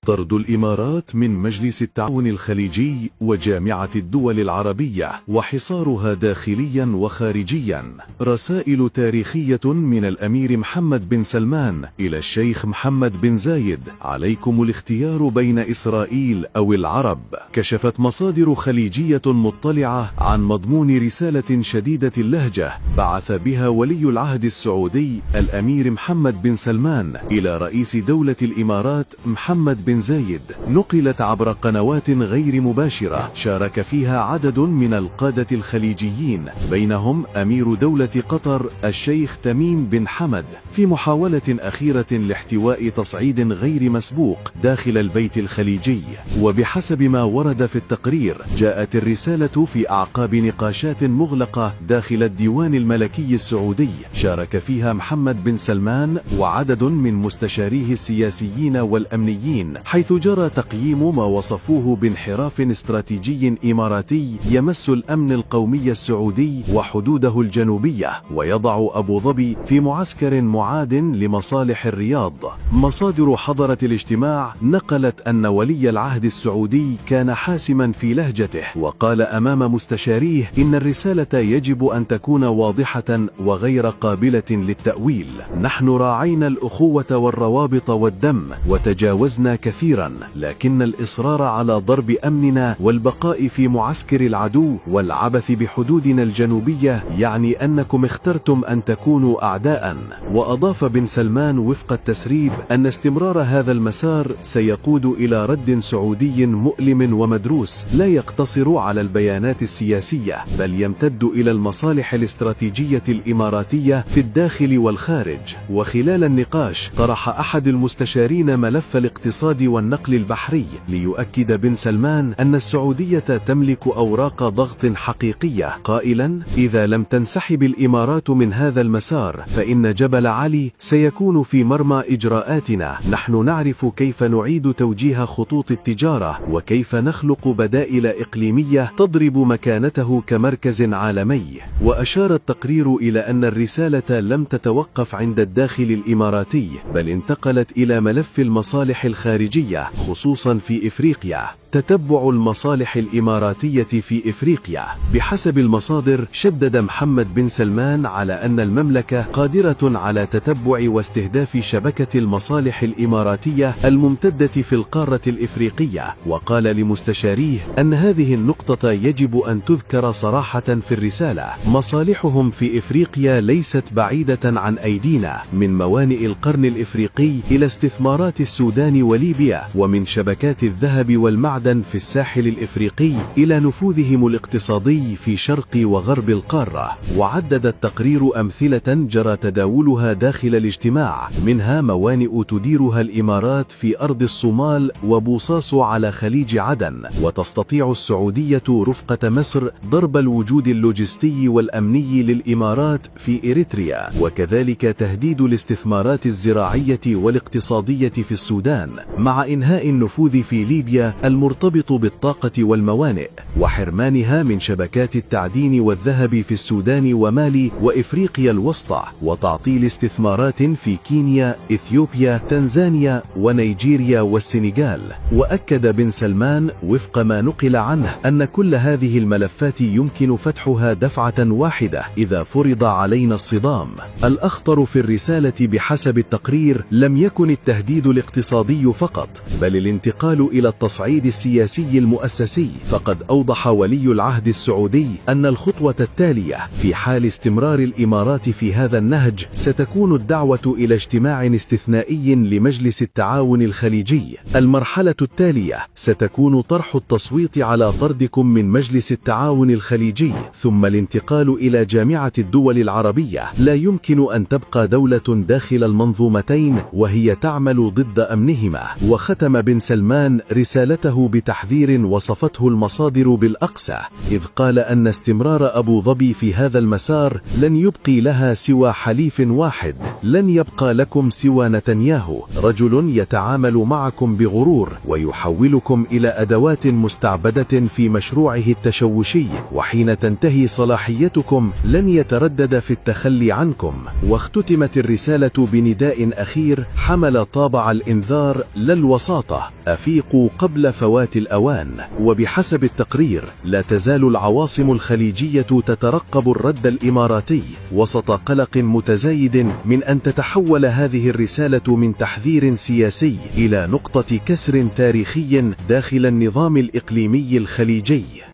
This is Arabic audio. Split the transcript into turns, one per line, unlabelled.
طرد الإمارات من مجلس التعاون الخليجي وجامعة الدول العربية وحصارها داخليا وخارجيا. رسائل تاريخية من الأمير محمد بن سلمان إلى الشيخ محمد بن زايد: عليكم الاختيار بين إسرائيل أو العرب. كشفت مصادر خليجية مطلعة عن مضمون رسالة شديدة اللهجة بعث بها ولي العهد السعودي الأمير محمد بن سلمان إلى رئيس دولة الإمارات محمد بن زايد، نقلت عبر قنوات غير مباشرة شارك فيها عدد من القادة الخليجيين، بينهم أمير دولة قطر الشيخ تميم بن حمد، في محاولة أخيرة لاحتواء تصعيد غير مسبوق داخل البيت الخليجي. وبحسب ما ورد في التقرير، جاءت الرسالة في أعقاب نقاشات مغلقة داخل الديوان الملكي السعودي شارك فيها محمد بن سلمان وعدد من مستشاريه السياسيين والأمنيين، حيث جرى تقييم ما وصفوه بانحراف استراتيجي إماراتي يمس الأمن القومي السعودي وحدوده الجنوبية، ويضع أبو ظبي في معسكر معاد لمصالح الرياض. مصادر حضرت الاجتماع نقلت أن ولي العهد السعودي كان حاسما في لهجته، وقال أمام مستشاريه إن الرسالة يجب أن تكون واضحة وغير قابلة للتأويل. نحن راعينا الأخوة والروابط والدم وتجاوزنا كثيرا، لكن الإصرار على ضرب أمننا والبقاء في معسكر العدو والعبث بحدودنا الجنوبية يعني أنكم اخترتم أن تكونوا أعداء. وأضاف بن سلمان وفق التسريب أن استمرار هذا المسار سيقود إلى رد سعودي مؤلم ومدروس لا يقتصر على البيانات السياسية، بل يمتد إلى المصالح الاستراتيجية الإماراتية في الداخل والخارج. وخلال النقاش طرح أحد المستشارين ملف الاقتصاد والنقل البحري، ليؤكد بن سلمان أن السعودية تملك أوراق ضغط حقيقية، قائلا: إذا لم تنسحب الإمارات من هذا المسار فإن جبل علي سيكون في مرمى إجراءاتنا. نحن نعرف كيف نعيد توجيه خطوط التجارة وكيف نخلق بدائل إقليمية تضرب مكانته كمركز عالمي. وأشار التقرير إلى أن الرسالة لم تتوقف عند الداخل الإماراتي، بل انتقلت إلى ملف المصالح الخارجية خصوصا في إفريقيا. تتبع المصالح الإماراتية في إفريقيا. بحسب المصادر، شدد محمد بن سلمان على أن المملكة قادرة على تتبع واستهداف شبكة المصالح الإماراتية الممتدة في القارة الإفريقية، وقال لمستشاريه أن هذه النقطة يجب أن تذكر صراحة في الرسالة: مصالحهم في إفريقيا ليست بعيدة عن أيدينا، من موانئ القرن الإفريقي إلى استثمارات السودان وليبيا، ومن شبكات الذهب والمعدن في الساحل الإفريقي إلى نفوذهم الاقتصادي في شرق وغرب القارة. وعدد التقرير أمثلة جرى تداولها داخل الاجتماع، منها موانئ تديرها الإمارات في أرض الصومال وبوصاص على خليج عدن، وتستطيع السعودية رفقة مصر ضرب الوجود اللوجستي والأمني للإمارات في إريتريا، وكذلك تهديد الاستثمارات الزراعية والاقتصادية في السودان، مع إنهاء النفوذ في ليبيا المرتبط بالطاقة والموانئ، وحرمانها من شبكات التعدين والذهب في السودان ومالي وإفريقيا الوسطى، وتعطيل استثمارات في كينيا، إثيوبيا، تنزانيا ونيجيريا والسنغال. وأكد بن سلمان وفق ما نقل عنه أن كل هذه الملفات يمكن فتحها دفعة واحدة إذا فرض علينا الصدام. الأخطر في الرسالة بحسب التقرير لم يكن التهديد الاقتصادي فقط، بل الانتقال إلى التصعيد السياسي المؤسسي. فقد أوضح ولي العهد السعودي أن الخطوة التالية في حال استمرار الإمارات في هذا النهج ستكون الدعوة إلى اجتماع استثنائي لمجلس التعاون الخليجي. المرحلة التالية ستكون طرح التصويت على طردكم من مجلس التعاون الخليجي، ثم الانتقال إلى جامعة الدول العربية. لا يمكن أن تبقى دولة داخل المنظومتين وهي تعمل ضد أمنهما. وختم بن سلمان رسالته بتحذير وصفته المصادر بالأقسى، إذ قال أن استمرار أبو ظبي في هذا المسار لن يبقي لها سوى حليف واحد: لن يبقى لكم سوى نتنياهو، رجل يتعامل معكم بغرور ويحولكم إلى أدوات مستعبدة في مشروعه التشوشي، وحين تنتهي صلاحيتكم لن يتردد في التخلي عنكم. واختتمت الرسالة بنداء أخير حمل طابع الإنذار لا الوساطة، أفيقوا قبل فوات الأوان. وبحسب التقرير لا تزال العواصم الخليجية تترقب الرد الإماراتي وسط قلق متزايد من أن تتحول هذه الرسالة من تحذير سياسي إلى نقطة كسر تاريخي داخل النظام الإقليمي الخليجي.